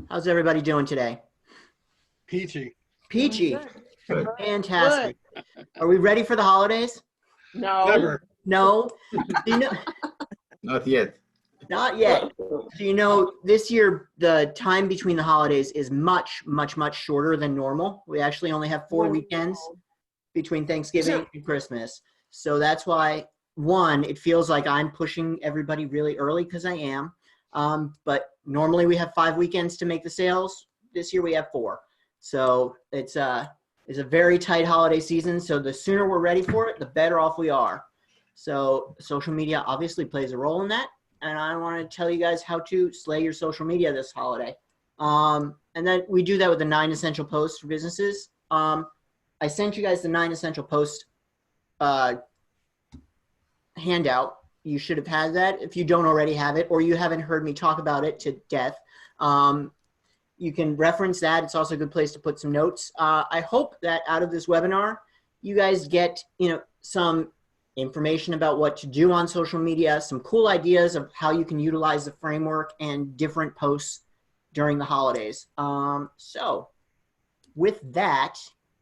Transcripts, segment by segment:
How's everybody doing today? Peachy. Peachy. Good. Fantastic. Are we ready for the holidays? No. Never. No. Not yet. Not yet. So this year the time between the holidays is much shorter than normal. We actually only have 4 weekends between Thanksgiving and Christmas. So that's why, one, it feels like I'm pushing everybody really early because I am. But normally we have 5 weekends to make the sales. This year we have 4. So it's a very tight holiday season. So the sooner we're ready for it, the better off we are. So social media obviously plays a role in that. And I want to tell you guys how to slay your social media this holiday. And then we do that with the 9 essential posts for businesses. I sent you guys the 9 essential posts handout. You should have had that if you don't already have it, or you haven't heard me talk about it to death. You can reference that. It's also a good place to put some notes. I hope that out of this webinar, you guys get some information about what to do on social media, some cool ideas of how you can utilize the framework and different posts during the holidays. So with that,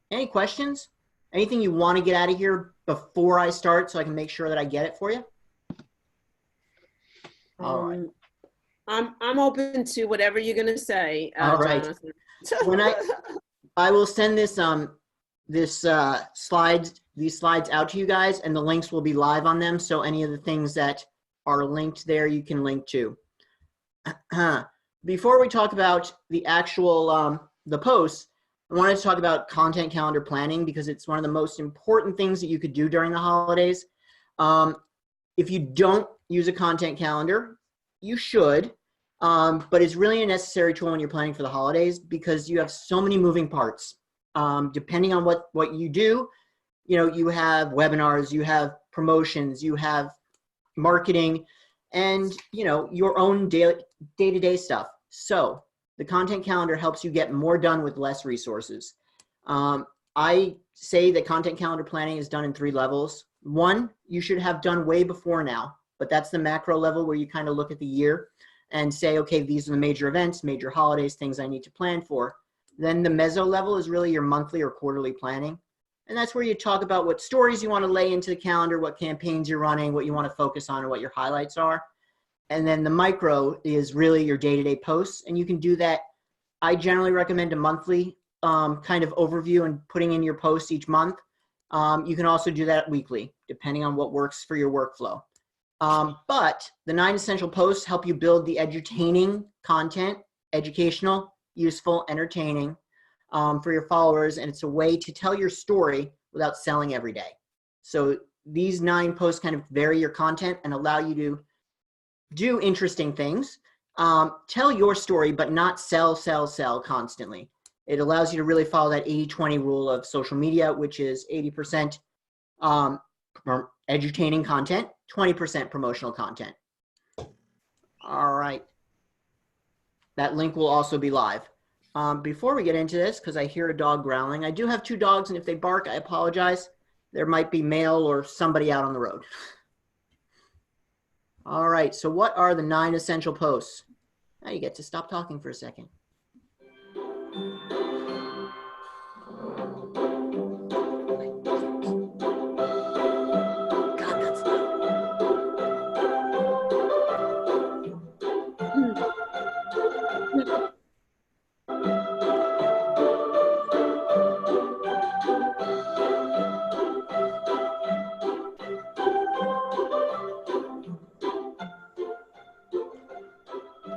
any questions? Anything you want to get out of here before I start so I can make sure that I get it for you? All right. I'm open to whatever you're gonna say. All right. When I will send this these slides out to you guys, and the links will be live on them. So any of the things that are linked there, you can link to. Before we talk about the actual the posts, I wanted to talk about content calendar planning because it's one of the most important things that you could do during the holidays. If you don't use a content calendar, you should, but it's really a necessary tool when you're planning for the holidays because you have so many moving parts. Depending on what you do, you have webinars, you have promotions, you have marketing, and your own day-to-day stuff. So the content calendar helps you get more done with less resources. I say that content calendar planning is done in 3 levels. 1, you should have done way before now, but that's the macro level where you kind of look at the year and say, okay, these are the major events, major holidays, things I need to plan for. Then the meso level is really your monthly or quarterly planning. And that's where you talk about what stories you want to lay into the calendar, what campaigns you're running, what you want to focus on, and what your highlights are. And then the micro is really your day-to-day posts. And you can do that. I generally recommend a monthly kind of overview and putting in your posts each month. You can also do that weekly, depending on what works for your workflow. But the 9 essential posts help you build the edutaining content, educational, useful, entertaining for your followers. And it's a way to tell your story without selling every day. So these 9 posts kind of vary your content and allow you to do interesting things. Tell your story, but not sell constantly. It allows you to really follow that 80-20 rule of social media, which is 80% edutaining content, 20% promotional content. All right. That link will also be live. Before we get into this, because I hear a dog growling, I do have 2 dogs, and if they bark, I apologize. There might be mail or somebody out on the road. All right, so what are the 9 essential posts? Now you get to stop talking for a second. God, that's loud.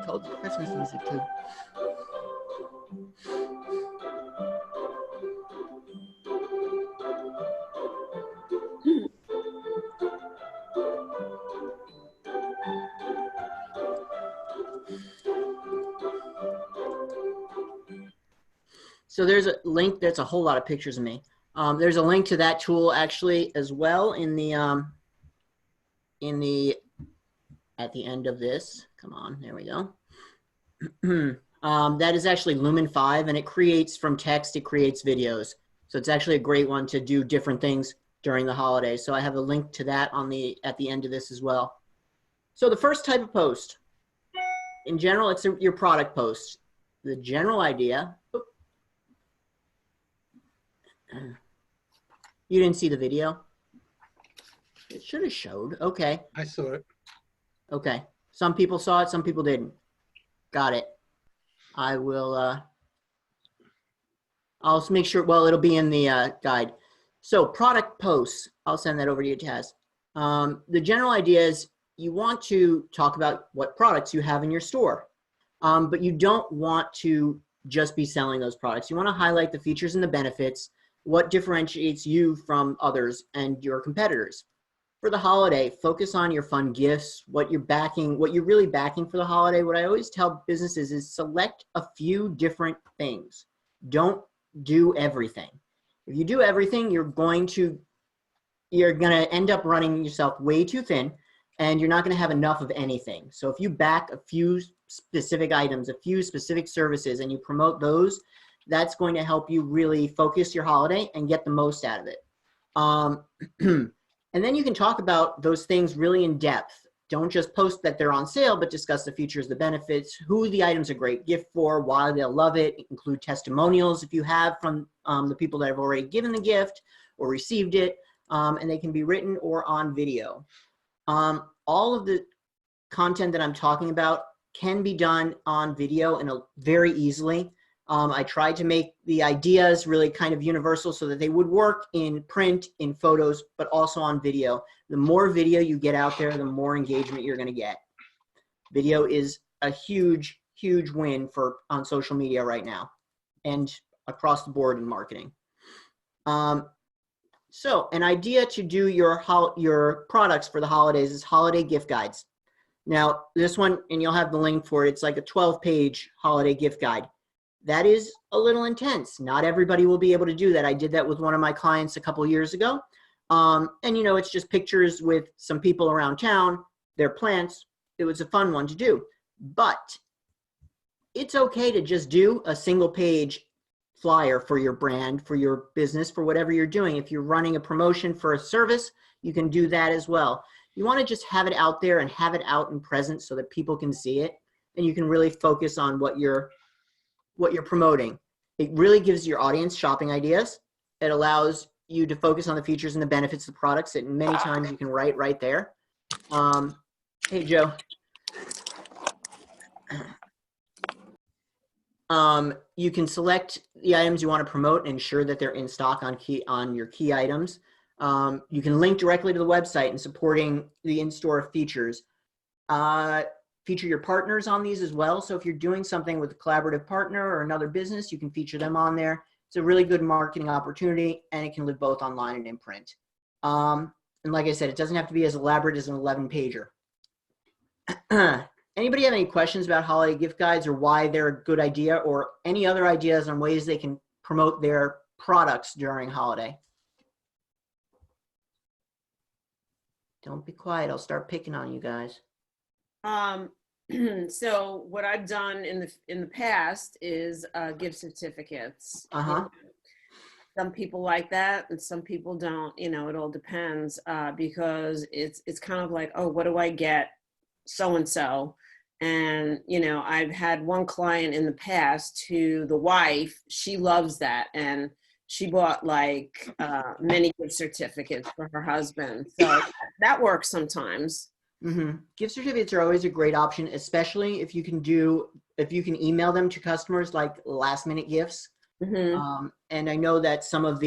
Told you Christmas music too. So there's a link. That's a whole lot of pictures of me. There's a link to that tool actually as well in the at the end of this. Come on, there we go. That is actually Lumen 5, and it creates from text. It creates videos. So it's actually a great one to do different things during the holidays. So I have a link to that at the end of this as well. So the first type of post, in general, it's your product post. the general idea. You didn't see the video? It should have showed. Okay. I saw it. Okay. Some people saw it, some people didn't. Got it. I will, I'll make sure, well, it'll be in the guide. So product posts, I'll send that over to you, Taz. The general idea is you want to talk about what products you have in your store, but you don't want to just be selling those products. You want to highlight the features and the benefits, what differentiates you from others and your competitors. For the holiday, focus on your fun gifts, what you're backing, what you're really backing for the holiday. What I always tell businesses is select a few different things. Don't do everything. If you do everything, you're going to end up running yourself way too thin, and you're not going to have enough of anything. So if you back a few specific items, a few specific services, and you promote those, that's going to help you really focus your holiday and get the most out of it. And then you can talk about those things really in depth. Don't just post that they're on sale, but discuss the features, the benefits, who the items are a great gift for, why they'll love it. Include testimonials if you have from the people that have already given the gift or received it, and they can be written or on video. All of the content that I'm talking about can be done on video very easily. I tried to make the ideas really kind of universal so that they would work in print, in photos, but also on video. The more video you get out there, the more engagement you're going to get. Video is a huge, huge win on social media right now and across the board in marketing. So an idea to do your products for the holidays is holiday gift guides. Now, this one, and you'll have the link for it, it's like a 12-page holiday gift guide. That is a little intense. Not everybody will be able to do that. I did that with one of my clients a couple years ago. And it's just pictures with some people around town, their plants. It was a fun one to do. But it's okay to just do a single page flyer for your brand, for your business, for whatever you're doing. If you're running a promotion for a service, you can do that as well. You want to just have it out there and have it out and present so that people can see it. And you can really focus on what you're promoting. It really gives your audience shopping ideas. It allows you to focus on the features and the benefits of the products that many times you can write right there. Hey, Joe. You can select the items you want to promote and ensure that they're in stock on your key items. You can link directly to the website and supporting the in-store features. Feature your partners on these as well. So if you're doing something with a collaborative partner or another business, you can feature them on there. It's a really good marketing opportunity, and it can live both online and in print. And like I said, it doesn't have to be as elaborate as an 11-pager. Anybody have any questions about holiday gift guides or why they're a good idea, or any other ideas on ways they can promote their products during holiday? Don't be quiet. I'll start picking on you guys. So what I've done in the past is gift certificates. Some people like that and some people don't. It all depends because it's kind of like, oh, what do I get so and so? And I've had one client in the past who the wife, she loves that, and she bought like many gift certificates for her husband. So that works sometimes. Gift certificates are always a great option, especially if you can email them to customers like last minute gifts. And I know that some of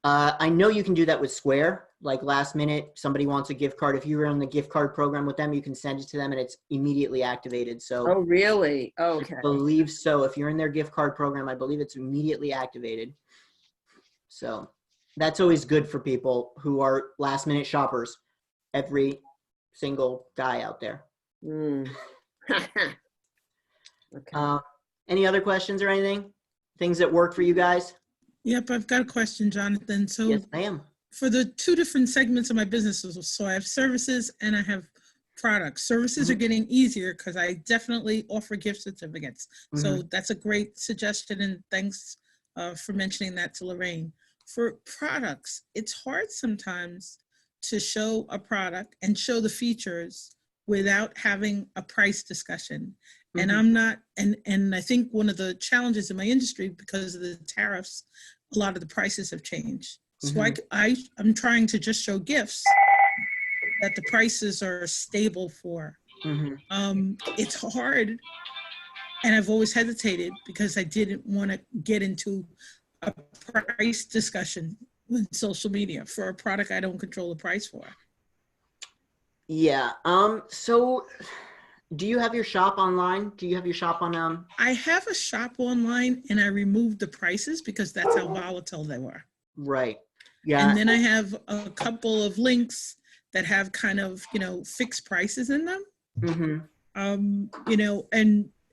I know you can do that with Square, like last minute, somebody wants a gift card. If you were in the gift card program with them, you can send it to them and it's immediately activated. So oh, really? Okay. I believe so. If you're in their gift card program, I believe it's immediately activated. So that's always good for people who are last minute shoppers. Every single guy out there. Okay. Any other questions or anything? Things that work for you guys? Yep, I've got a question, Jonathan. So yes, ma'am. For the two different segments of my businesses, so I have services and I have products. Services are getting easier because I definitely offer gift certificates. So that's a great suggestion, and thanks for mentioning that to Lorraine. For products, it's hard sometimes to show a product and show the features without having a price discussion. And I'm not, and I think one of the challenges in my industry, because of the tariffs, a lot of the prices have changed. So I'm trying to just show gifts that the prices are stable for. It's hard, and I've always hesitated because I didn't want to get into a price discussion with social media for a product I don't control the price for. Yeah. So do you have your shop online? Do you have your shop on I have a shop online, and I removed the prices because that's how volatile they were. Right. Yeah. And then I have a couple of links that have kind of, fixed prices in them.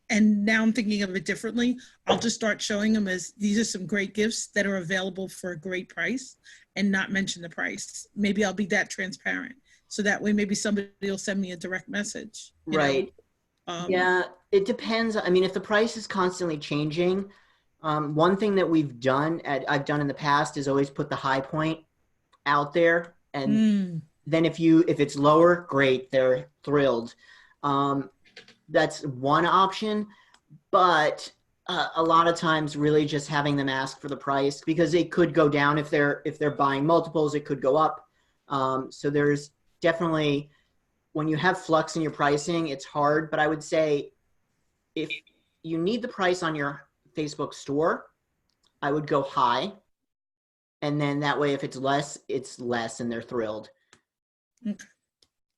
And now I'm thinking of it differently. I'll just start showing them as these are some great gifts that are available for a great price and not mention the price. Maybe I'll be that transparent. So that way, maybe somebody will send me a direct message. Right. Yeah, it depends. I mean, if the price is constantly changing, one thing that I've done in the past is always put the high point out there. And then if it's lower, great, they're thrilled. That's one option, but a lot of times really just having them ask for the price, because it could go down if they're buying multiples, it could go up. So there's definitely, when you have flux in your pricing, it's hard, but I would say if you need the price on your Facebook store, I would go high. And then that way, if it's less and they're thrilled. Okay.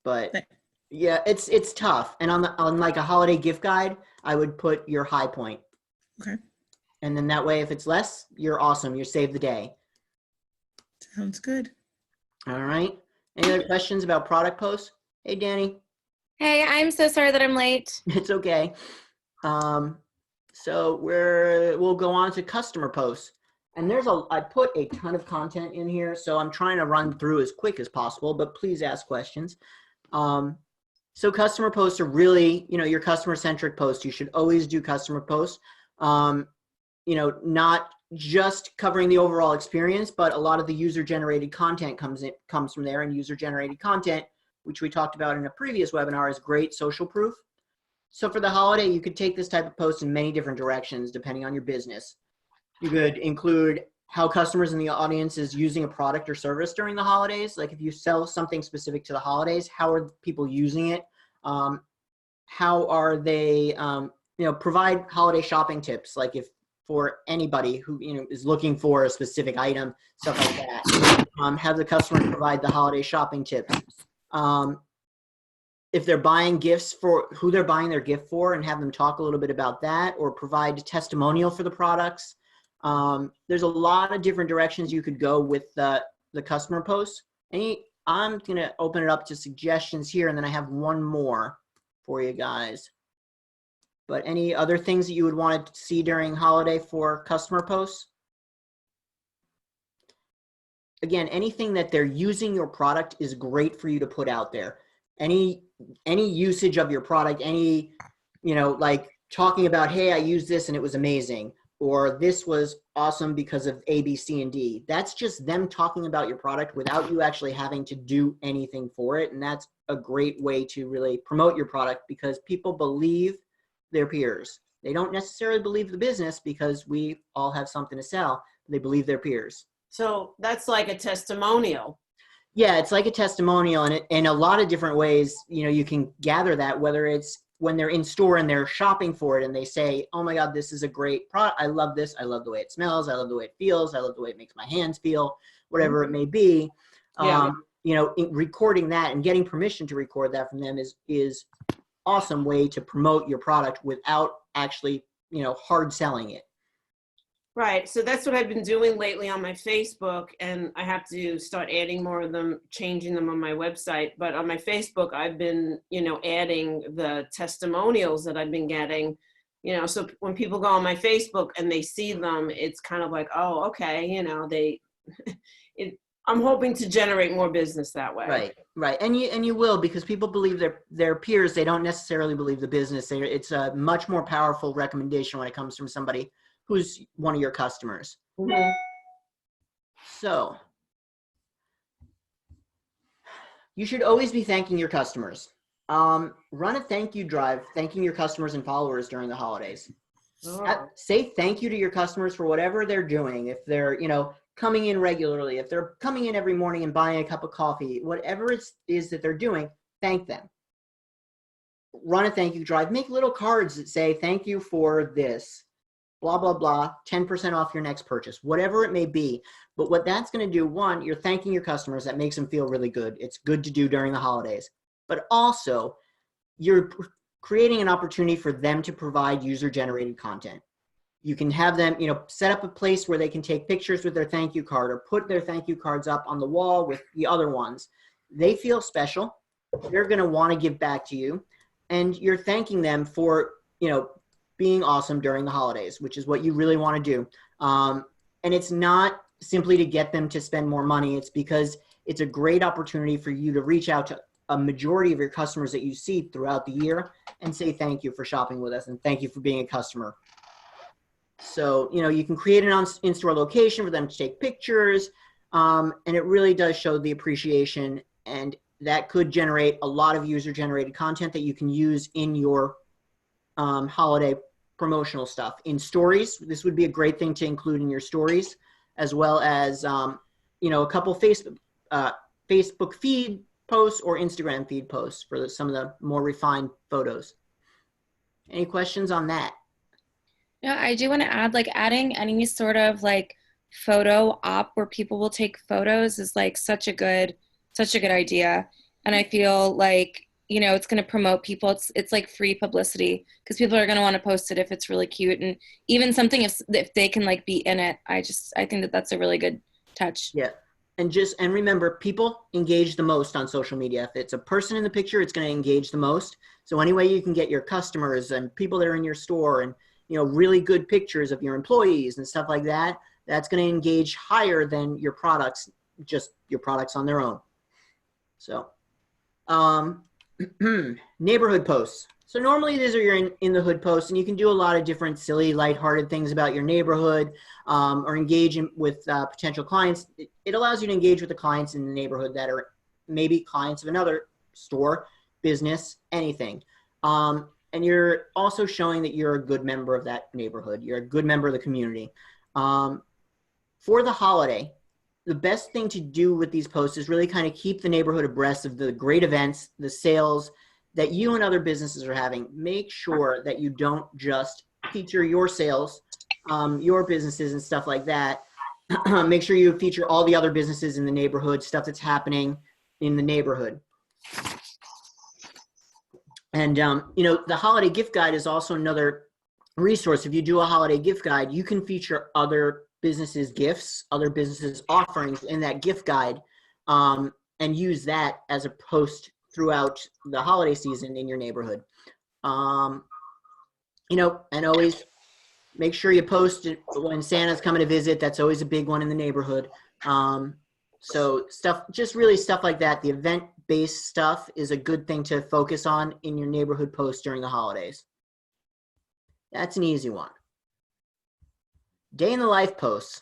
But yeah, it's tough. And on like a holiday gift guide, I would put your high point. Okay. And then that way, if it's less, you're awesome. You save the day. Sounds good. All right. Any other questions about product posts? Hey, Danny. Hey, I'm so sorry that I'm late. It's okay. So we'll go on to customer posts. And I put a ton of content in here, so I'm trying to run through as quick as possible, but please ask questions. So customer posts are really, your customer-centric posts. You should always do customer posts. Not just covering the overall experience, but a lot of the user-generated content comes from there, and user-generated content, which we talked about in a previous webinar, is great social proof. So for the holiday, you could take this type of post in many different directions, depending on your business. You could include how customers in the audience is using a product or service during the holidays. Like if you sell something specific to the holidays, how are people using it? How are they, provide holiday shopping tips. Like if for anybody who, is looking for a specific item, stuff like that. Have the customer provide the holiday shopping tips. If they're buying gifts, for who they're buying their gift for, and have them talk a little bit about that, or provide a testimonial for the products. There's a lot of different directions you could go with the customer posts. I'm going to open it up to suggestions here, and then I have one more for you guys. But any other things that you would want to see during holiday for customer posts? Again, anything that they're using your product is great for you to put out there. Any usage of your product, like talking about, hey, I used this and it was amazing. Or this was awesome because of A, B, C, and D. That's just them talking about your product without you actually having to do anything for it. And that's a great way to really promote your product, because people believe their peers. They don't necessarily believe the business, because we all have something to sell. They believe their peers. So that's like a testimonial. Yeah, it's like a testimonial, and in a lot of different ways, you can gather that, whether it's when they're in store and they're shopping for it and they say, oh my God, this is a great product. I love this. I love the way it smells. I love the way it feels. I love the way it makes my hands feel, whatever it may be. Yeah. Recording that and getting permission to record that from them is awesome way to promote your product without actually, hard selling it. Right. So that's what I've been doing lately on my Facebook, and I have to start adding more of them, changing them on my website. But on my Facebook, I've been, adding the testimonials that I've been getting, so when people go on my Facebook and they see them, it's kind of like, oh, okay, I'm hoping to generate more business that way. Right. And you will, because people believe their peers. They don't necessarily believe the business. It's a much more powerful recommendation when it comes from somebody who's one of your customers. Mm-hmm. So you should always be thanking your customers. Run a thank you drive, thanking your customers and followers during the holidays. Oh. Say thank you to your customers for whatever they're doing. If they're, coming in regularly, if they're coming in every morning and buying a cup of coffee, whatever it is that they're doing, thank them. Run a thank you drive. Make little cards that say thank you for this, blah, blah, blah, 10% off your next purchase, whatever it may be. But what that's going to do, one, you're thanking your customers. That makes them feel really good. It's good to do during the holidays. But also, you're creating an opportunity for them to provide user-generated content. You can have them, set up a place where they can take pictures with their thank you card or put their thank you cards up on the wall with the other ones. They feel special. They're going to want to give back to you. And you're thanking them for, being awesome during the holidays, which is what you really want to do. And it's not simply to get them to spend more money. It's because it's a great opportunity for you to reach out to a majority of your customers that you see throughout the year and say thank you for shopping with us and thank you for being a customer. So, you can create an in-store location for them to take pictures, and it really does show the appreciation, and that could generate a lot of user-generated content that you can use in your holiday promotional stuff. In stories, this would be a great thing to include in your stories, as well as, a couple Facebook feed posts or Instagram feed posts for some of the more refined photos. Any questions on that? No, I do want to add, adding any sort of photo op where people will take photos is such a good idea. And I feel it's going to promote people. It's like free publicity because people are going to want to post it if it's really cute, and even something if they can be in it. I think that's a really good touch. Yeah. And remember, people engage the most on social media. If it's a person in the picture, it's going to engage the most. So any way you can get your customers and people that are in your store and, really good pictures of your employees and stuff like that, that's going to engage higher than your products, just your products on their own. So, neighborhood posts. So normally these are your in the hood posts, and you can do a lot of different silly, lighthearted things about your neighborhood, or engage with potential clients. It allows you to engage with the clients in the neighborhood that are maybe clients of another store, business, anything. And you're also showing that you're a good member of that neighborhood. You're a good member of the community. For the holiday, the best thing to do with these posts is really kind of keep the neighborhood abreast of the great events, the sales that you and other businesses are having. Make sure that you don't just feature your sales, your businesses and stuff like that. Make sure you feature all the other businesses in the neighborhood, stuff that's happening in the neighborhood. And, the holiday gift guide is also another resource. If you do a holiday gift guide, you can feature other businesses' gifts, other businesses' offerings in that gift guide, and use that as a post throughout the holiday season in your neighborhood. And always make sure you post it when Santa's coming to visit. That's always a big one in the neighborhood. So just really stuff like that. The event-based stuff is a good thing to focus on in your neighborhood posts during the holidays. That's an easy one. Day in the life posts.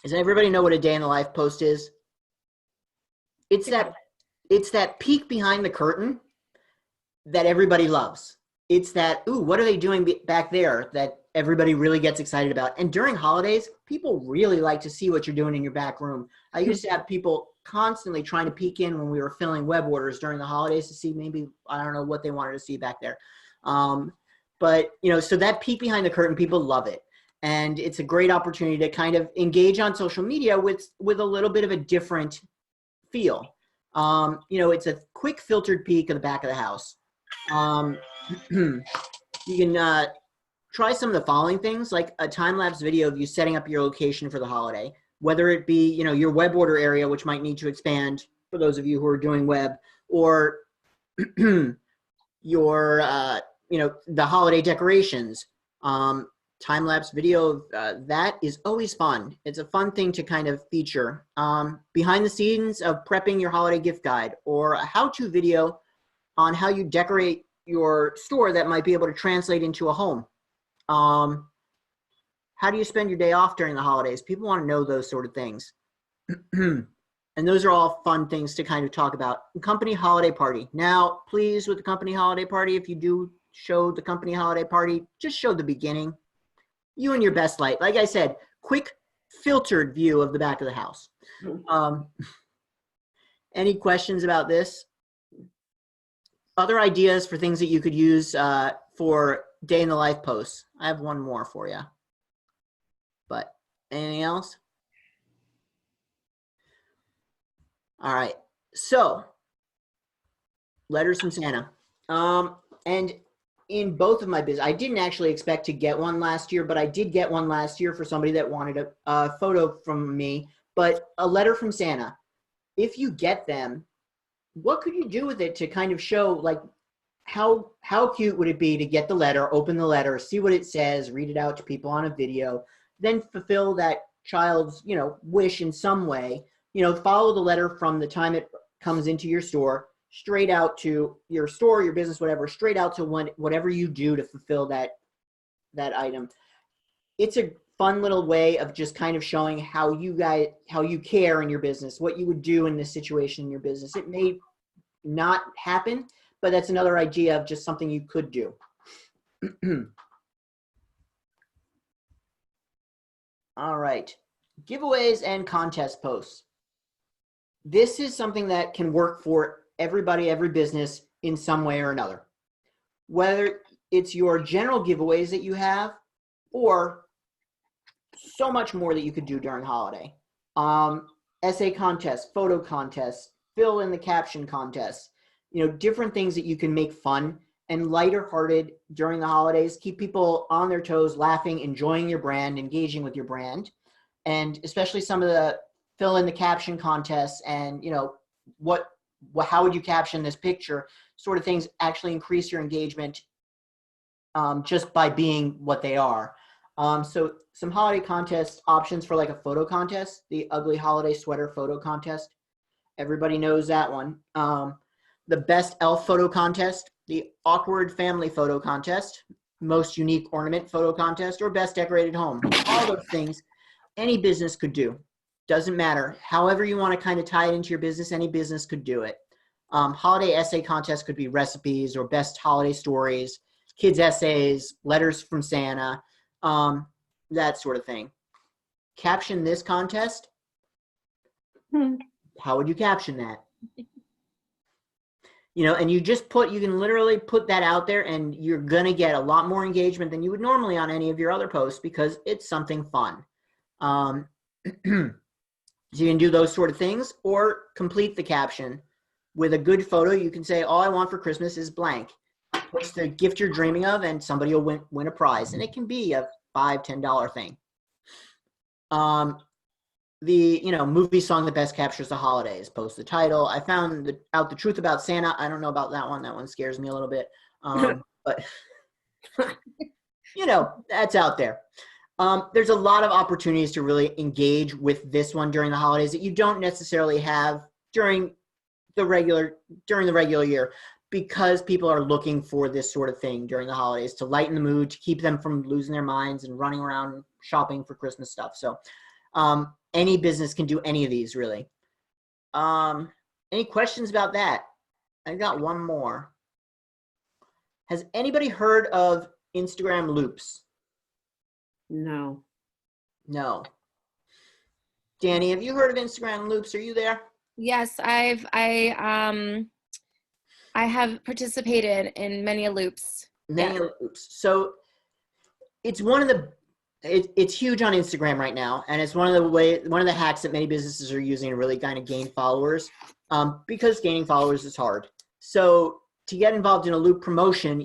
Does everybody know what a day in the life post is? It's that peek behind the curtain that everybody loves. It's that, ooh, what are they doing back there that everybody really gets excited about? And during holidays, people really like to see what you're doing in your back room. I used to have people constantly trying to peek in when we were filling web orders during the holidays to see maybe, I don't know what they wanted to see back there. But, so that peek behind the curtain, people love it. And it's a great opportunity to kind of engage on social media with a little bit of a different feel. It's a quick filtered peek of the back of the house. You can try some of the following things, like a time-lapse video of you setting up your location for the holiday, whether it be, your web order area, which might need to expand for those of you who are doing web, or your, the holiday decorations. Time-lapse video of that is always fun. It's a fun thing to kind of feature. Behind the scenes of prepping your holiday gift guide, or a how-to video on how you decorate your store that might be able to translate into a home. How do you spend your day off during the holidays? People want to know those sort of things. And And those are all fun things to kind of talk about. Company holiday party. Now, please, with the company holiday party, if you do show the company holiday party, just show the beginning. You and your best light. Like I said, quick filtered view of the back of the house. Any questions about this? Other ideas for things that you could use for day in the life posts? I have one more for you. But anything else? All right. So, letters from Santa. And in both of my business, I didn't actually expect to get one last year, but I did get one last year for somebody that wanted a photo from me. But a letter from Santa, if you get them, what could you do with it to kind of show, like, how cute would it be to get the letter, open the letter, see what it says, read it out to people on a video, then fulfill that child's, wish in some way, follow the letter from the time it comes into your store, straight out to your store, your business, whatever, straight out to whatever you do to fulfill that item. It's a fun little way of just kind of showing how you care in your business, what you would do in this situation in your business. It may not happen, but that's another idea of just something you could do. All right, giveaways and contest posts. This is something that can work for everybody, every business in some way or another. Whether it's your general giveaways that you have or so much more that you could do during holiday. Essay contests, photo contests, fill in the caption contests, different things that you can make fun and lighter hearted during the holidays, keep people on their toes, laughing, enjoying your brand, engaging with your brand. And especially some of the fill in the caption contests and, how would you caption this picture sort of things actually increase your engagement just by being what they are. So some holiday contest options for like a photo contest, the ugly holiday sweater photo contest. Everybody knows that one. The best elf photo contest, the awkward family photo contest, most unique ornament photo contest, or best decorated home. All those things any business could do. Doesn't matter. However you want to kind of tie it into your business, any business could do it. Holiday essay contest could be recipes or best holiday stories, kids' essays, letters from Santa, that sort of thing. Caption this contest. How would you caption that? And you can literally put that out there and you're going to get a lot more engagement than you would normally on any of your other posts because it's something fun. So you can do those sort of things or complete the caption with a good photo. You can say, all I want for Christmas is blank. What's the gift you're dreaming of? And somebody will win a prize. And it can be a $5, $10 thing. The movie song that best captures the holidays. Post the title. I found out the truth about Santa. I don't know about that one. That one scares me a little bit. But that's out there. There's a lot of opportunities to really engage with this one during the holidays that you don't necessarily have during the regular year, because people are looking for this sort of thing during the holidays to lighten the mood, to keep them from losing their minds and running around shopping for Christmas stuff. So any business can do any of these, really. Any questions about that? I got one more. Has anybody heard of Instagram loops? No. Danny, have you heard of Instagram loops? Are you there? Yes, I have participated in many loops. Loops. So it's it's huge on Instagram right now, and it's one of the hacks that many businesses are using to really kind of gain followers, because gaining followers is hard. So to get involved in a loop promotion,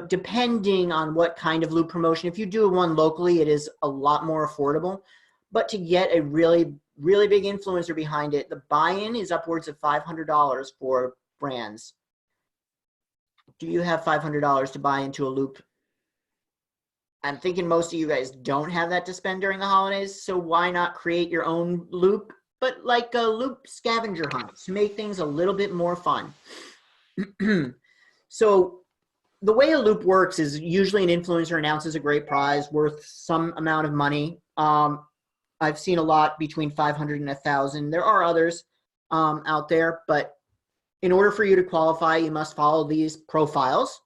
depending on what kind of loop promotion, if you do one locally, it is a lot more affordable. But to get a really, really big influencer behind it, the buy-in is upwards of $500 for brands. Do you have $500 to buy into a loop? I'm thinking most of you guys don't have that to spend during the holidays, so why not create your own loop, but like a loop scavenger hunt to make things a little bit more fun. So the way a loop works is usually an influencer announces a great prize worth some amount of money. I've seen a lot between 500 and 1,000. There are others out there, but in order for you to qualify, you must follow these profiles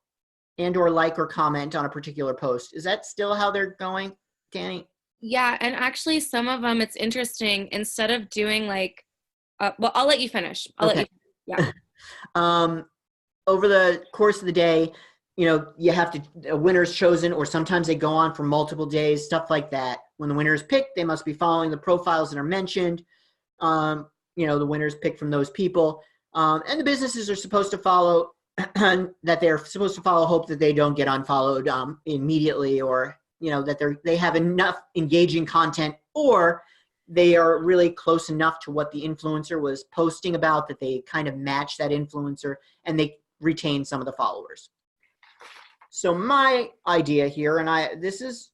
and or like or comment on a particular post. Is that still how they're going, Danny? Yeah, and actually some of them, it's interesting, instead of doing like, well, I'll let you finish. Yeah. Over the course of the day, you know, you have to, a winner's chosen, or sometimes they go on for multiple days, stuff like that. When the winner is picked, they must be following the profiles that are mentioned. You know, the winner's picked from those people. And the businesses are supposed to follow that they're supposed to follow, hope that they don't get unfollowed immediately, or, you know, that they have enough engaging content, or they are really close enough to what the influencer was posting about that they kind of match that influencer and they retain some of the followers. So my idea here, and this is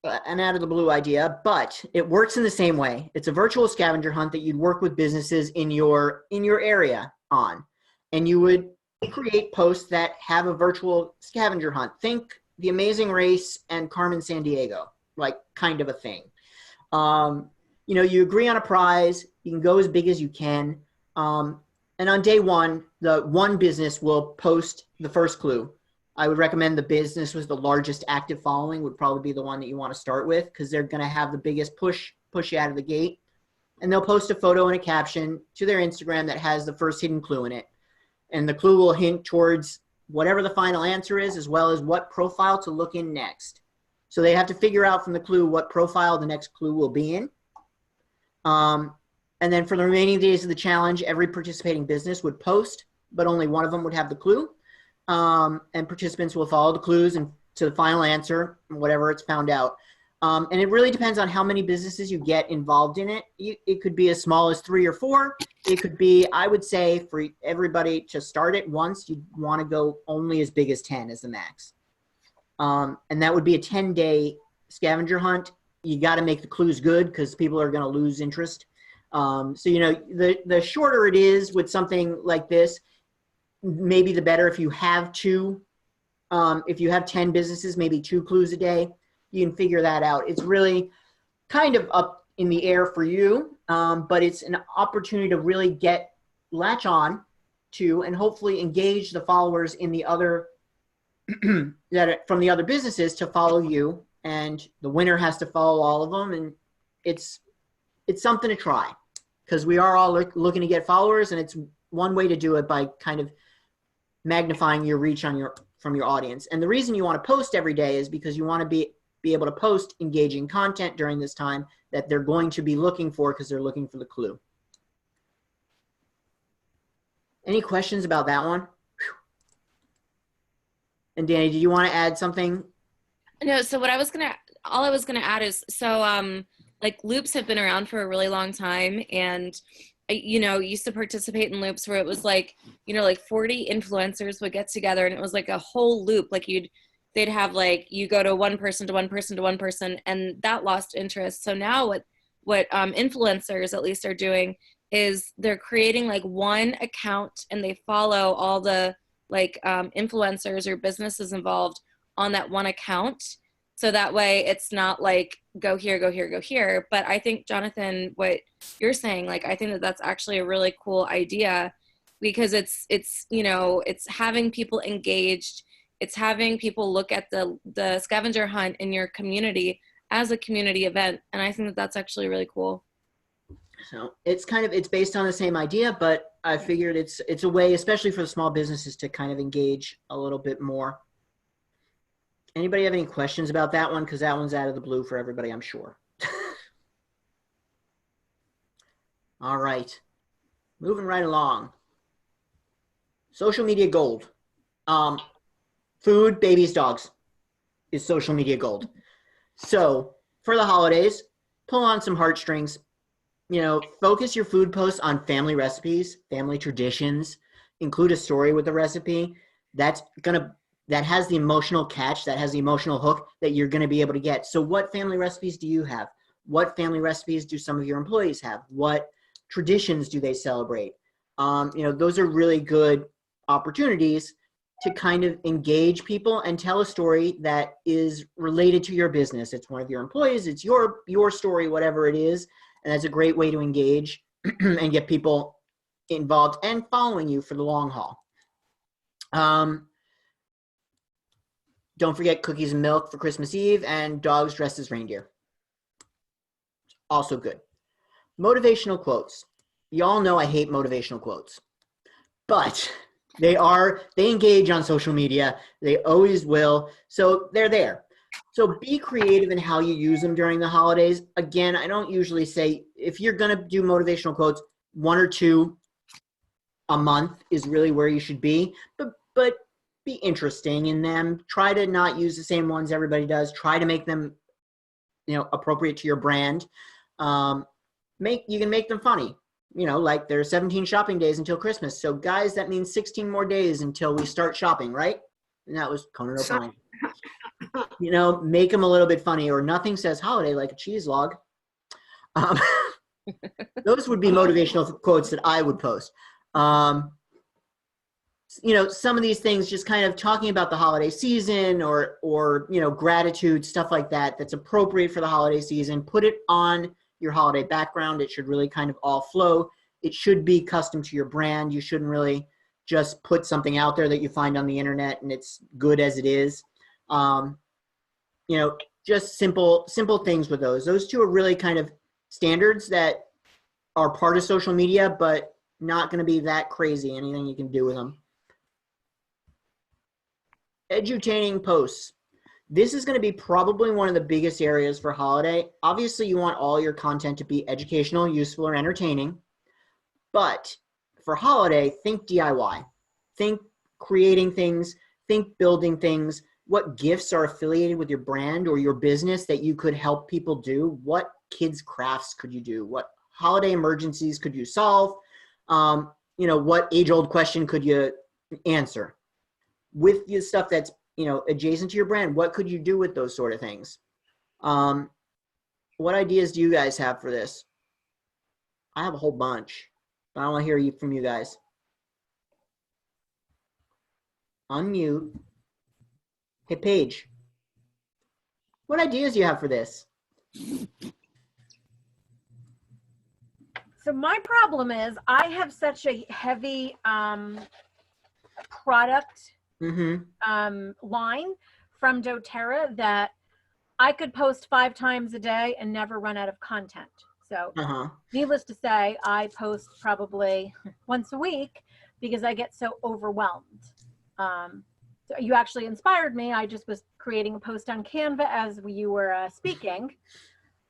an out of the blue idea, but it works in the same way. It's a virtual scavenger hunt that you'd work with businesses in your area on, and you would create posts that have a virtual scavenger hunt. Think The Amazing Race and Carmen Sandiego, like kind of a thing. You know, you agree on a prize. You can go as big as you can. And on day one, the one business will post the first clue. I would recommend the business with the largest active following would probably be the one that you want to start with, because they're going to have the biggest push you out of the gate. And they'll post a photo and a caption to their Instagram that has the first hidden clue in it. And the clue will hint towards whatever the final answer is, as well as what profile to look in next. So they have to figure out from the clue what profile the next clue will be in. And then for the remaining days of the challenge, every participating business would post, but only one of them would have the clue. And participants will follow the clues and to the final answer, whatever it's found out. And it really depends on how many businesses you get involved in it. It could be as small as 3 or 4. It could be, I would say, for everybody to start it once, you'd want to go only as big as 10 as the max. And that would be a 10-day scavenger hunt. You got to make the clues good because people are going to lose interest. So, you know, the shorter it is with something like this, maybe the better. If you have 2, if you have 10 businesses, maybe 2 clues a day, you can figure that out. It's really kind of up in the air for you, but it's an opportunity to really latch on to and hopefully engage the followers in the other from the other businesses to follow you, and the winner has to follow all of them. And it's something to try, because we are all looking to get followers, and it's one way to do it by kind of magnifying your reach from your audience. And the reason you want to post every day is because you want to be able to post engaging content during this time that they're going to be looking for, because they're looking for the clue. Any questions about that one? Whew. And Danny, did you want to add something? No, so all I was gonna add is, so like loops have been around for a really long time, and you know, used to participate in loops where it was like, you know, like 40 influencers would get together, and it was like a whole loop. Like they'd have like, you go to one person to one person to one person, and that lost interest. So now what influencers at least are doing is they're creating like one account, and they follow all the like influencers or businesses involved on that one account. So that way it's not like go here, go here, go here. But I think, Jonathan, what you're saying, like, I think that that's actually a really cool idea, because it's, you know, it's having people engaged. It's having people look at the scavenger hunt in your community as a community event. And I think that that's actually really cool. So it's based on the same idea, but I figured it's a way, especially for the small businesses, to kind of engage a little bit more. Anybody have any questions about that one? Because that one's out of the blue for everybody, I'm sure. All right, moving right along. Social media gold. Food, babies, dogs is social media gold. So for the holidays, pull on some heartstrings. You know, focus your food posts on family recipes, family traditions. Include a story with the recipe. That has the emotional catch, that has the emotional hook that you're going to be able to get. So what family recipes do you have? What family recipes do some of your employees have? What traditions do they celebrate? You know, those are really good opportunities to kind of engage people and tell a story that is related to your business. It's one of your employees, it's your story, whatever it is. And that's a great way to engage and get people involved and following you for the long haul. Don't forget cookies and milk for Christmas Eve and dogs dressed as reindeer. Also good. Motivational quotes. Y'all know I hate motivational quotes, but they engage on social media. They always will. So they're there. So be creative in how you use them during the holidays. Again, I don't usually say, if you're going to do motivational quotes, 1 or 2 a month is really where you should be, but be interesting in them. Try to not use the same ones everybody does. Try to make them, appropriate to your brand. You can make them funny. Like there are 17 shopping days until Christmas. So guys, that means 16 more days until we start shopping, right? And that was Conan O'Brien. Make them a little bit funny, or nothing says holiday like a cheese log. Those would be motivational quotes that I would post. Some of these things, just kind of talking about the holiday season or gratitude, stuff like that, that's appropriate for the holiday season. Put it on your holiday background. It should really kind of all flow. It should be custom to your brand. You shouldn't really just put something out there that you find on the internet and it's good as it is. Just simple things with those. Those two are really kind of standards that are part of social media, but not going to be that crazy. Anything you can do with them. Edutaining posts. This is going to be probably one of the biggest areas for holiday. Obviously, you want all your content to be educational, useful, or entertaining. But for holiday, think DIY. Think creating things. Think building things. What gifts are affiliated with your brand or your business that you could help people do? What kids' crafts could you do? What holiday emergencies could you solve? What age-old question could you answer? With the stuff that's adjacent to your brand, what could you do with those sort of things? What ideas do you guys have for this? I have a whole bunch, but I want to hear from you guys. Unmute. Hey, Paige. What ideas do you have for this? So my problem is I have such a heavy product line from doTERRA that I could post 5 times a day and never run out of content. So needless to say, I post probably once a week because I get so overwhelmed. So you actually inspired me. I just was creating a post on Canva as you were speaking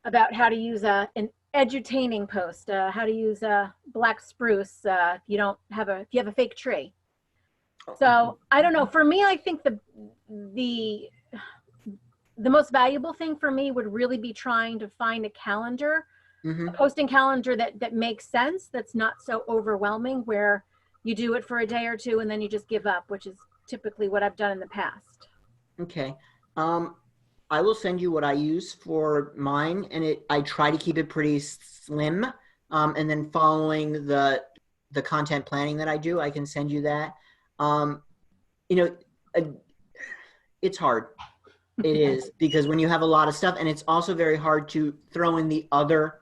about how to use an edutaining post, how to use black spruce if you have a fake tree. So I don't know. For me, I think the most valuable thing for me would really be trying to find a calendar, a posting calendar that makes sense, that's not so overwhelming, where you do it for a day or 2 and then you just give up, which is typically what I've done in the past. Okay. I will send you what I use for mine, and I try to keep it pretty slim. And then following the content planning that I do, I can send you that. It's hard. It is, because when you have a lot of stuff, and it's also very hard to throw in the other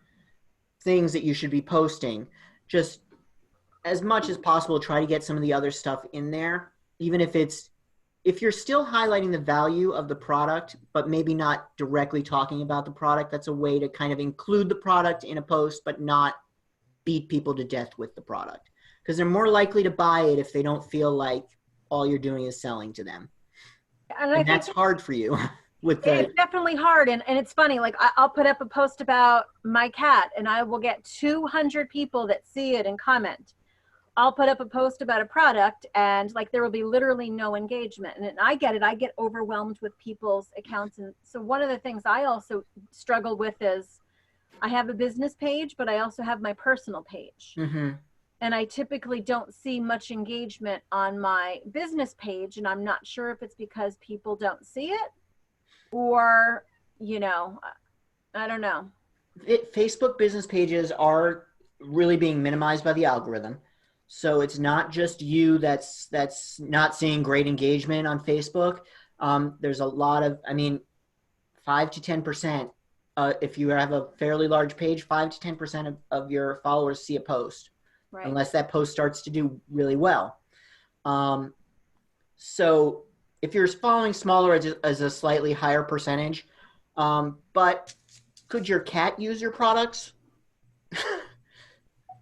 things that you should be posting. Just as much as possible, try to get some of the other stuff in there, even if you're still highlighting the value of the product, but maybe not directly talking about the product. That's a way to kind of include the product in a post, but not beat people to death with the product, because they're more likely to buy it if they don't feel like all you're doing is selling to them. And that's hard for you. It's definitely hard. And it's funny, like I'll put up a post about my cat and I will get 200 people that see it and comment. I'll put up a post about a product and like there will be literally no engagement. And I get it. I get overwhelmed with people's accounts. And so one of the things I also struggle with is I have a business page, but I also have my personal page. And I typically don't see much engagement on my business page. And I'm not sure if it's because people don't see it or, I don't know. Facebook business pages are really being minimized by the algorithm. So it's not just you that's not seeing great engagement on Facebook. There's a lot of, 5 to 10%. If you have a fairly large page, 5 to 10% of your followers see a post, Right. unless that post starts to do really well. So if you're following smaller as a slightly higher percentage, but could your cat use your products?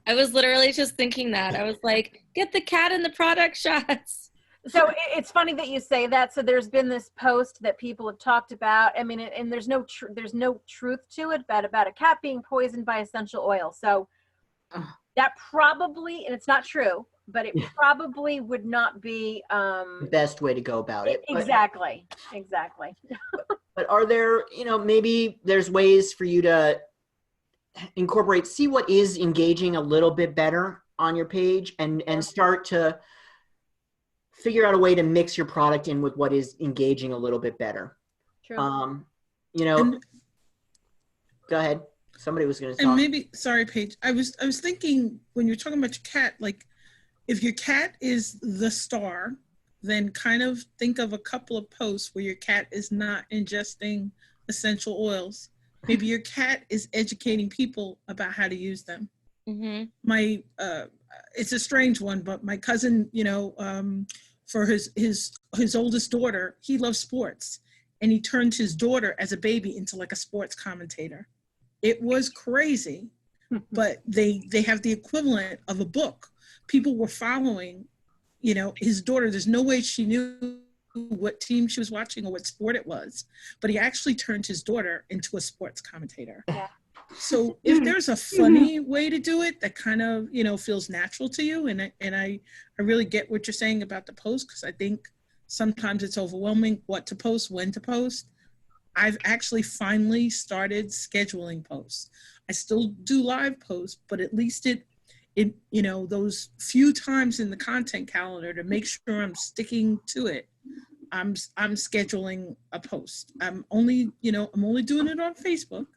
I was literally just thinking that. I was like, get the cat in the product shots. So it's funny that you say that. So there's been this post that people have talked about. I mean, and there's no truth to it, but about a cat being poisoned by essential oil. So that probably, and it's not true, but it probably would not be The best way to go about it. Exactly. But are there, maybe there's ways for you to see what is engaging a little bit better on your page and start to figure out a way to mix your product in with what is engaging a little bit better. True. Go ahead. Somebody was going to talk. And maybe, sorry, Paige. I was thinking when you're talking about your cat, like if your cat is the star, then kind of think of a couple of posts where your cat is not ingesting essential oils. Maybe your cat is educating people about how to use them. Mm-hmm. It's a strange one, but my cousin, for his oldest daughter, he loves sports, and he turned his daughter as a baby into like a sports commentator. It was crazy, but they have the equivalent of a book. People were following, his daughter. There's no way she knew what team she was watching or what sport it was, but he actually turned his daughter into a sports commentator. Yeah. So if there's a funny way to do it that kind of, feels natural to you, and I really get what you're saying about the post, because I think sometimes it's overwhelming what to post, when to post. I've actually finally started scheduling posts. I still do live posts, but at least it those few times in the content calendar, to make sure I'm sticking to it, I'm scheduling a post. I'm only doing it on Facebook,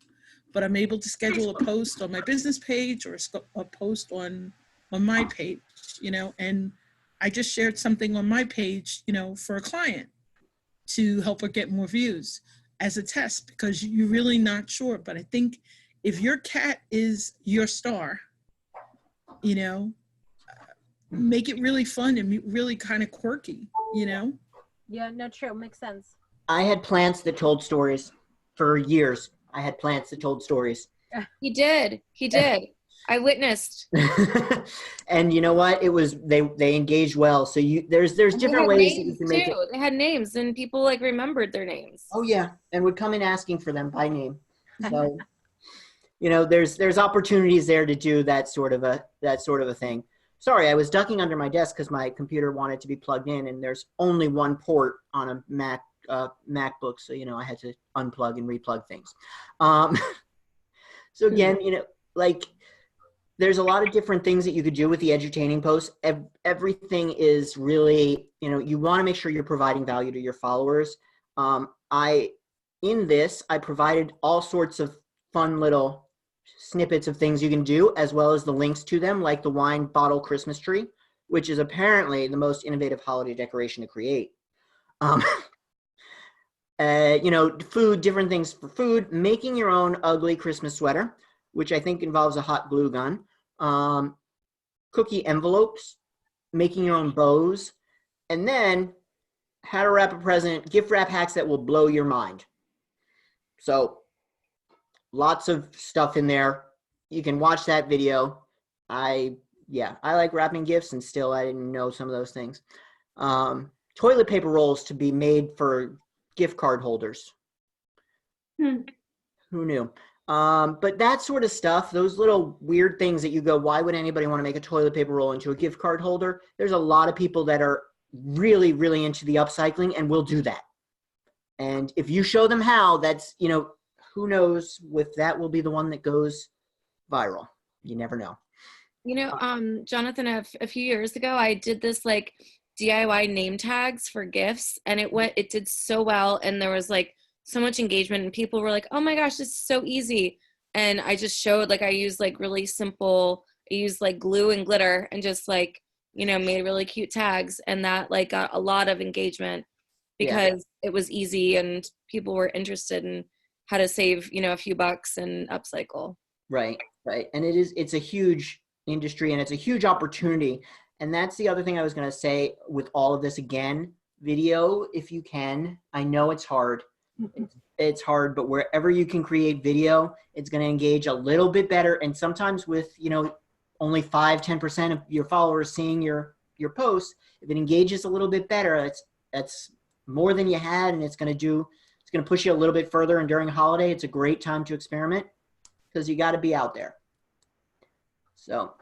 but I'm able to schedule a post on my business page or a post on my page, and I just shared something on my page, for a client to help her get more views as a test, because you're really not sure. But I think if your cat is your star, make it really fun and really kind of quirky, Yeah, no, true. Makes sense. I had plants that told stories for years. I had plants that told stories. He did. I witnessed. And you know what? It was they engaged well. So there's different ways that you can make it. They had names, and people remembered their names. Oh yeah, and would come in asking for them by name. So there's opportunities there to do that sort of a thing. Sorry, I was ducking under my desk because my computer wanted to be plugged in, and there's only one port on a MacBook, so I had to unplug and replug things. So again, there's a lot of different things that you could do with the edutaining posts. Everything is really, you want to make sure you're providing value to your followers. I provided all sorts of fun little snippets of things you can do, as well as the links to them, like the wine bottle Christmas tree, which is apparently the most innovative holiday decoration to create. Food, different things for food, making your own ugly Christmas sweater, which I think involves a hot glue gun, cookie envelopes, making your own bows, and then how to wrap a present, gift wrap hacks that will blow your mind. So lots of stuff in there. You can watch that video. I like wrapping gifts, and still I didn't know some of those things. Toilet paper rolls to be made for gift card holders. Who knew? But that sort of stuff, those little weird things that you go, why would anybody want to make a toilet paper roll into a gift card holder? There's a lot of people that are really, really into the upcycling and will do that. And if you show them how, that's, who knows if that will be the one that goes viral. You never know. Jonathan, a few years ago, I did this DIY name tags for gifts, and it did so well. And there was so much engagement, and people were like, oh my gosh, this is so easy. And I just showed, I used really simple I used like glue and glitter and just like, you know, made really cute tags, and that like got a lot of engagement because it was easy and people were interested in how to save, you know, a few bucks and upcycle. Right. And it's a huge industry and it's a huge opportunity. And that's the other thing I was going to say with all of this. Again, video, if you can. I know it's hard. It's hard, but wherever you can create video, it's going to engage a little bit better. And sometimes with, you know, only 5-10% of your followers seeing your posts, if it engages a little bit better, that's more than you had, and it's going to push you a little bit further. And during a holiday, it's a great time to experiment because you got to be out there. So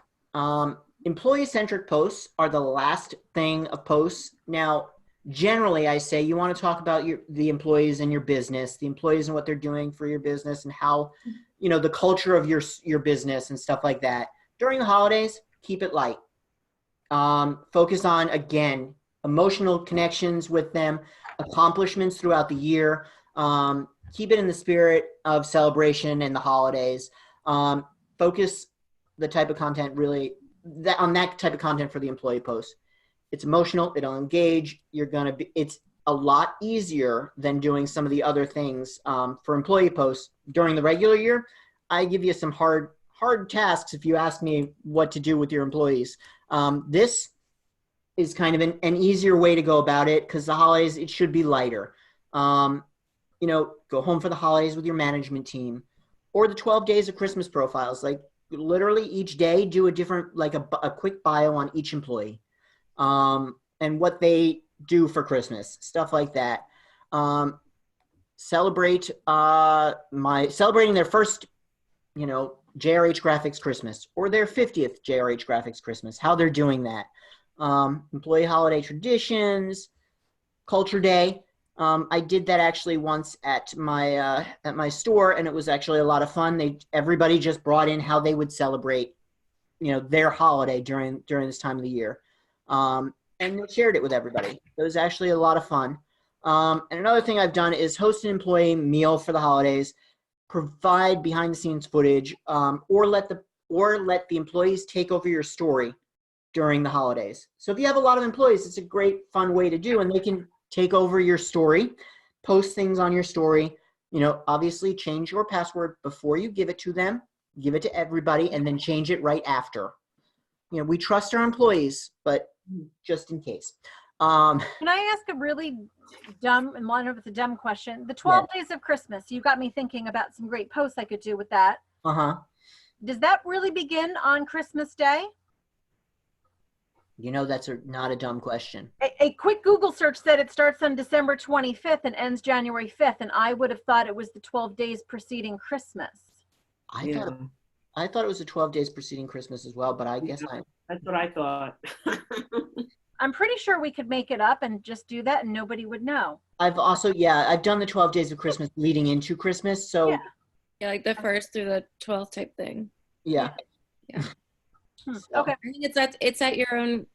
employee-centric posts are the last thing of posts. Now, generally, I say you want to talk about the employees in your business, the employees and what they're doing for your business, and how, you know, the culture of your business and stuff like that. During the holidays, keep it light. Focus on, again, emotional connections with them, accomplishments throughout the year. Keep it in the spirit of celebration and the holidays. Focus the type of content on that type of content for the employee post. It's emotional. It'll engage. It's a lot easier than doing some of the other things for employee posts during the regular year. I give you some hard tasks if you ask me what to do with your employees. This is kind of an easier way to go about it because the holidays, it should be lighter. You know, go home for the holidays with your management team, or the 12 days of Christmas profiles. Like literally each day, do a different, like a quick bio on each employee. And what they do for Christmas, stuff like that. Celebrating their first, you know, JRH Graphics Christmas, or their 50th JRH Graphics Christmas, how they're doing that. Employee holiday traditions, culture day. I did that actually once at my store, and it was actually a lot of fun. Everybody just brought in how they would celebrate, you know, their holiday during this time of the year. And they shared it with everybody. It was actually a lot of fun. And another thing I've done is host an employee meal for the holidays, provide behind the scenes footage, or let the employees take over your story during the holidays. So if you have a lot of employees, it's a great fun way to do, and they can take over your story, post things on your story. You know, obviously change your password before you give it to them, give it to everybody, and then change it right after. You know, we trust our employees, but just in case. Can I ask a really dumb, and I don't know if it's a dumb question? The 12 days of Christmas, you got me thinking about some great posts I could do with that. Does that really begin on Christmas Day? You know, that's not a dumb question. A quick Google search said it starts on December 25th and ends January 5th, and I would have thought it was the 12 days preceding Christmas. I thought it was the 12 days preceding Christmas as well, but I guess that's what I thought. I'm pretty sure we could make it up and just do that and nobody would know. I've done the 12 days of Christmas leading into Christmas. So yeah, like the 1st through the 12th type thing. Yeah. So, okay. I think it's at your own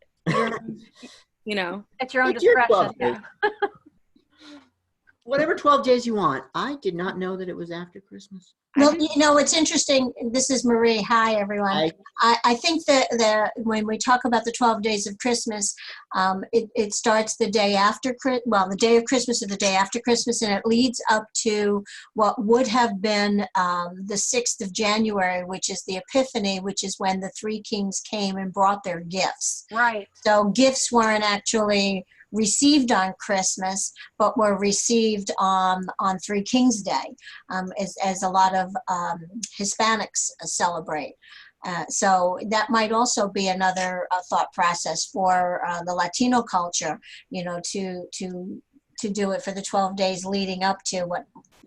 you know. At your own discretion. Yeah. Whatever 12 days you want. I did not know that it was after Christmas. Well, you know, it's interesting. This is Marie. Hi, everyone. I think that when we talk about the 12 days of Christmas, it starts the day after, the day of Christmas or the day after Christmas, and it leads up to what would have been the 6th of January, which is the Epiphany, which is when the three kings came and brought their gifts. Right. So gifts weren't actually received on Christmas, but were received on Three Kings Day, as a lot of Hispanics celebrate. So that might also be another thought process for the Latino culture, you know, to do it for the 12 days leading up to what,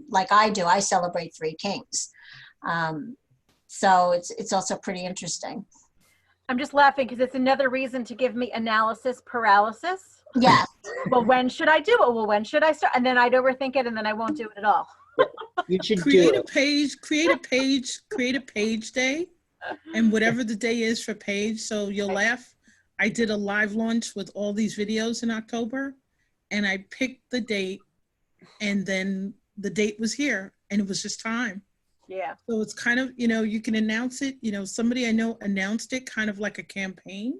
like I do, I celebrate Three Kings. So it's also pretty interesting. I'm just laughing because it's another reason to give me analysis paralysis. Yeah. Well, when should I do it? Well, when should I start? And then I'd overthink it, and then I won't do it at all. You should create a page day, and whatever the day is for page. So you'll laugh. I did a live launch with all these videos in October, and I picked the date, and then the date was here, and it was just time. Yeah. So it's kind of, you can announce it. Somebody I know announced it kind of like a campaign,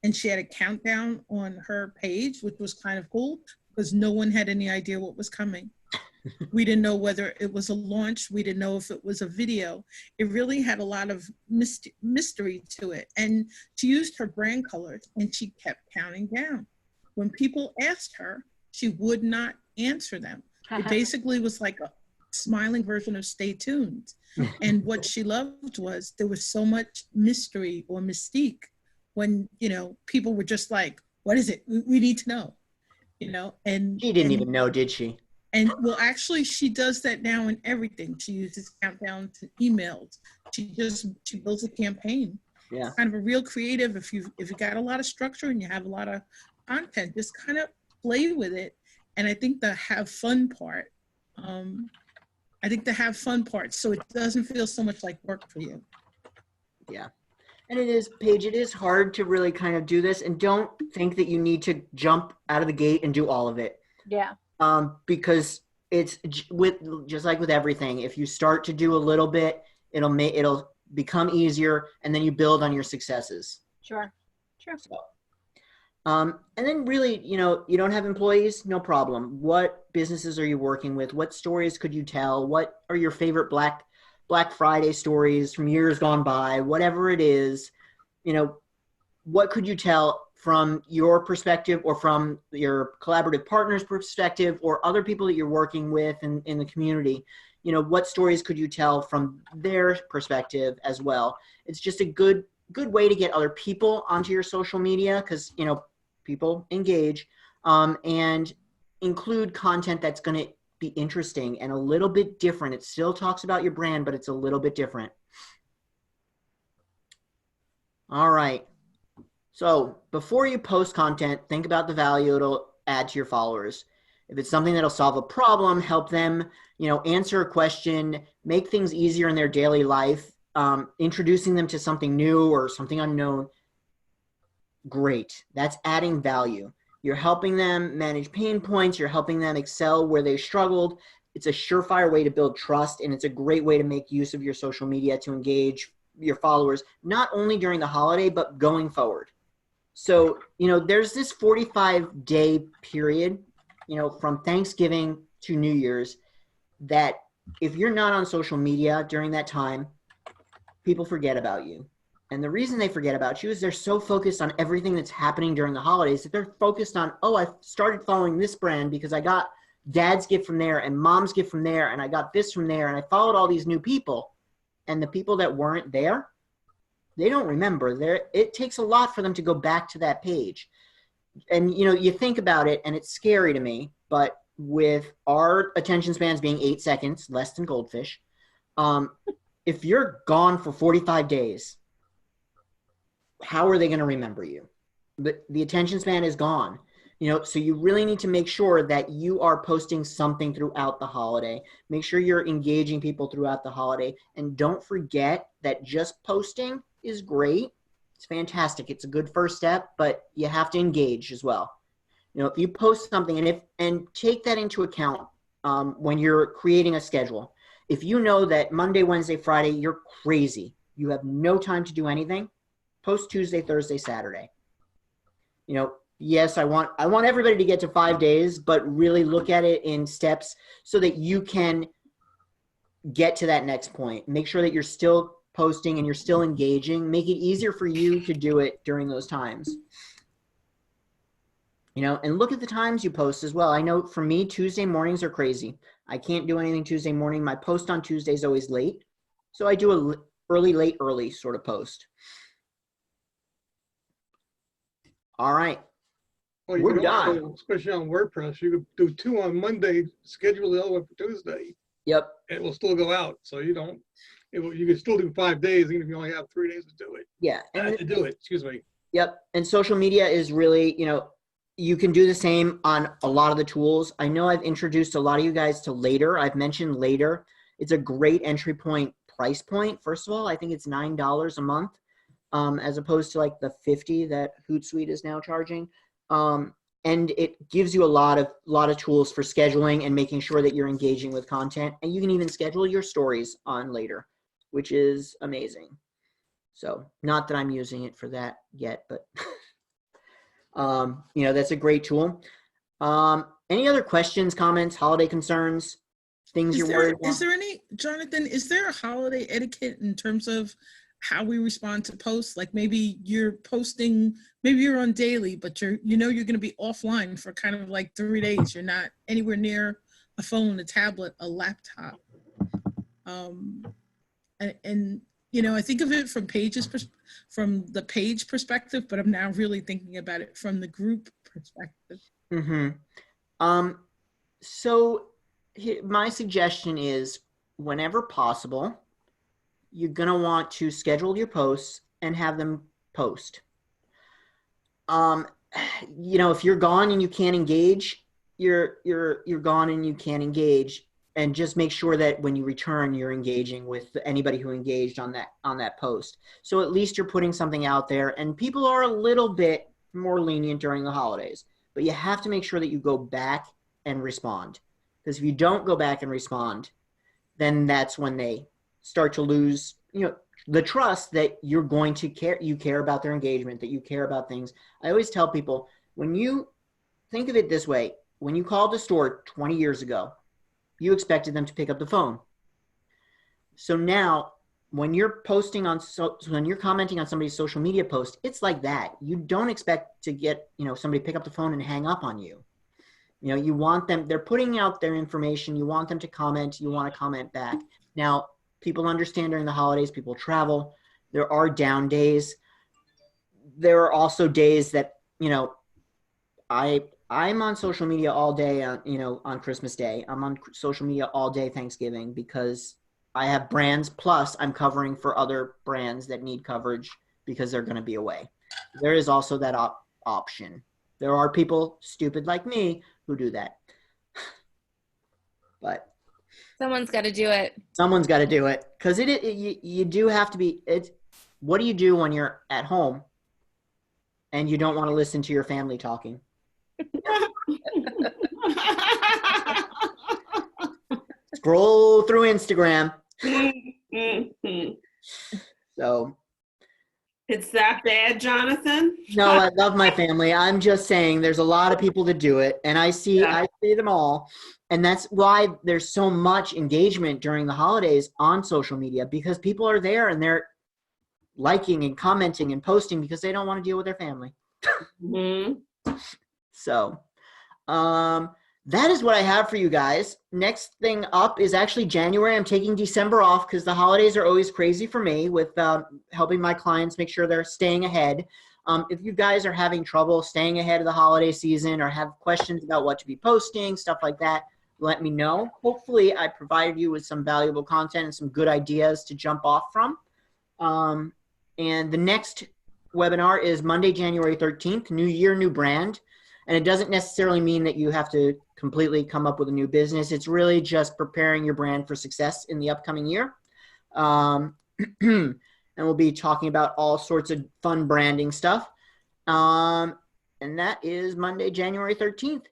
and she had a countdown on her page, which was kind of cool because no one had any idea what was coming. We didn't know whether it was a launch. We didn't know if it was a video. It really had a lot of mystery to it. And she used her brand colors and she kept counting down. When people asked her, she would not answer them. It basically was like a smiling version of stay tuned. And what she loved was there was so much mystery or mystique when, people were just like, what is it? We need to know, and she didn't even know, did she? And well, actually, she does that now in everything. She uses countdown to emails. She builds a campaign. Yeah. It's kind of a real creative. If you got a lot of structure and you have a lot of content, just kind of play with it. And I think the have fun part. So it doesn't feel so much like work for you. Yeah. And it is, Paige, it is hard to really kind of do this, and don't think that you need to jump out of the gate and do all of it. Yeah. Because it's just like with everything. If you start to do a little bit, it'll become easier, and then you build on your successes. Sure. So, and then really, you don't have employees, no problem. What businesses are you working with? What stories could you tell? What are your favorite Black Friday stories from years gone by? Whatever it is, what could you tell from your perspective or from your collaborative partner's perspective or other people that you're working with in the community? What stories could you tell from their perspective as well? It's just a good way to get other people onto your social media because, people engage, and include content that's going to be interesting and a little bit different. It still talks about your brand, but it's a little bit different. All right. So before you post content, think about the value it'll add to your followers. If it's something that'll solve a problem, help them, answer a question, make things easier in their daily life, introducing them to something new or something unknown, great. That's adding value. You're helping them manage pain points. You're helping them excel where they struggled. It's a surefire way to build trust, and it's a great way to make use of your social media to engage your followers, not only during the holiday, but going forward. So, there's this 45-day period, from Thanksgiving to New Year's, that if you're not on social media during that time, people forget about you. And the reason they forget about you is they're so focused on everything that's happening during the holidays that they're focused on, I started following this brand because I got dad's gift from there and mom's gift from there, and I got this from there, and I followed all these new people. And the people that weren't there, they don't remember. It takes a lot for them to go back to that page. And, you think about it, and it's scary to me, but with our attention spans being 8 seconds, less than goldfish, if you're gone for 45 days, how are they going to remember you? The attention span is gone. So you really need to make sure that you are posting something throughout the holiday. Make sure you're engaging people throughout the holiday. And don't forget that just posting is great. It's fantastic. It's a good first step, but you have to engage as well. If you post something and take that into account when you're creating a schedule. If you know that Monday, Wednesday, Friday, you're crazy, you have no time to do anything, post Tuesday, Thursday, Saturday. Yes, I want everybody to get to 5 days, but really look at it in steps so that you can get to that next point. Make sure that you're still posting and you're still engaging. Make it easier for you to do it during those times. And look at the times you post as well. I know for me, Tuesday mornings are crazy. I can't do anything Tuesday morning. My post on Tuesday is always late. So I do a early sort of post. All right. Well, We're done. Especially on WordPress, you could do 2 on Monday, schedule the other one for Tuesday. Yep. It will still go out. So you can still do 5 days, even if you only have 3 days to do it. Yeah. Excuse me. Yep. And social media is really, you can do the same on a lot of the tools. I know I've introduced a lot of you guys to Later. I've mentioned Later. It's a great entry point price point. First of all, I think it's $9 a month, as opposed to like the $50 that Hootsuite is now charging. and it gives you a lot of tools for scheduling and making sure that you're engaging with content. And you can even schedule your stories on later, which is amazing. So not that I'm using it for that yet, but that's a great tool. Any other questions, comments, holiday concerns, things you're worried about? Is there any, Jonathan, is there a holiday etiquette in terms of how we respond to posts? Like maybe you're posting, maybe you're on daily, but you're going to be offline for kind of like 3 days. You're not anywhere near a phone, a tablet, a laptop. And I think of it from the page perspective, but I'm now really thinking about it from the group perspective. So my suggestion is, whenever possible, you're going to want to schedule your posts and have them post. If you're gone and you can't engage, you're gone and you can't engage, and just make sure that when you return, you're engaging with anybody who engaged on that post. So at least you're putting something out there, and people are a little bit more lenient during the holidays, but you have to make sure that you go back and respond. Because if you don't go back and respond, then that's when they start to lose, the trust that you're going to care. You care about their engagement, that you care about things. I always tell people, when you think of it this way, when you called the store 20 years ago, you expected them to pick up the phone. So now, when you're posting when you're commenting on somebody's social media post, it's like that. You don't expect to get, somebody pick up the phone and hang up on you. You want them, they're putting out their information. You want them to comment. You want to comment back. Now, people understand during the holidays, people travel. There are down days. There are also days that, I'm on social media all day on Christmas Day. I'm on social media all day Thanksgiving, because I have brands, plus I'm covering for other brands that need coverage because they're going to be away. There is also that option. There are people stupid like me who do that. But someone's got to do it. Someone's got to do it, because you do have to be. What do you do when you're at home and you don't want to listen to your family talking? Scroll through Instagram. So it's that bad, Jonathan? No, I love my family. I'm just saying there's a lot of people that do it, and I see them all. And that's why there's so much engagement during the holidays on social media, because people are there and they're liking and commenting and posting because they don't want to deal with their family. So that is what I have for you guys. Next thing up is actually January. I'm taking December off because the holidays are always crazy for me with helping my clients make sure they're staying ahead. If you guys are having trouble staying ahead of the holiday season or have questions about what to be posting, stuff like that, let me know. Hopefully I provided you with some valuable content and some good ideas to jump off from. And the next webinar is Monday, January 13th, New Year, New Brand. And it doesn't necessarily mean that you have to completely come up with a new business. It's really just preparing your brand for success in the upcoming year. And we'll be talking about all sorts of fun branding stuff. And that is Monday, January 13th.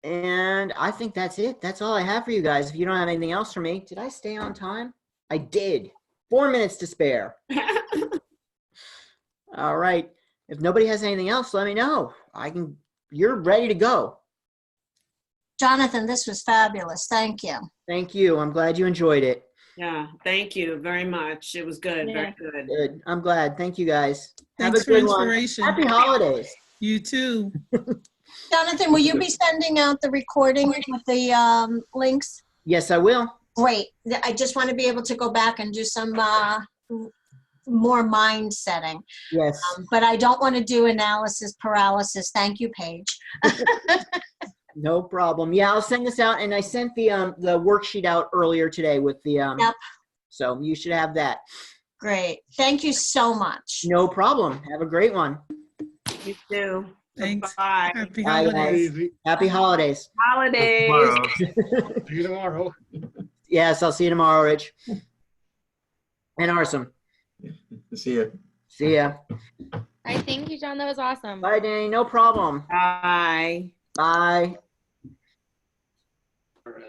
And I think that's it. That's all I have for you guys. If you don't have anything else for me, did I stay on time? I did. 4 minutes to spare. All right. If nobody has anything else, let me know. You're ready to go. Jonathan, this was fabulous. Thank you. Thank you. I'm glad you enjoyed it. Yeah, thank you very much. It was good. Yeah. Very good. Good. I'm glad. Thank you guys. Thanks for inspiration. Happy holidays. You too. Jonathan, will you be sending out the recording with the links? Yes, I will. Great. I just want to be able to go back and do some more mind setting. Yes. But I don't want to do analysis paralysis. Thank you, Paige. No problem. Yeah, I'll send this out, and I sent the worksheet out earlier today with the Yep. So you should have that. Great. Thank you so much. No problem. Have a great one. You too. Thanks. Bye. Happy Bye, holidays. Easy. Happy holidays. Holidays. Tomorrow. See you tomorrow. Yes, I'll see you tomorrow, Rich. And Arsum. See ya. See ya. right, thank you, John. That was awesome. Bye, Danny. No problem. Bye. Bye. All right.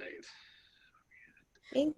Thank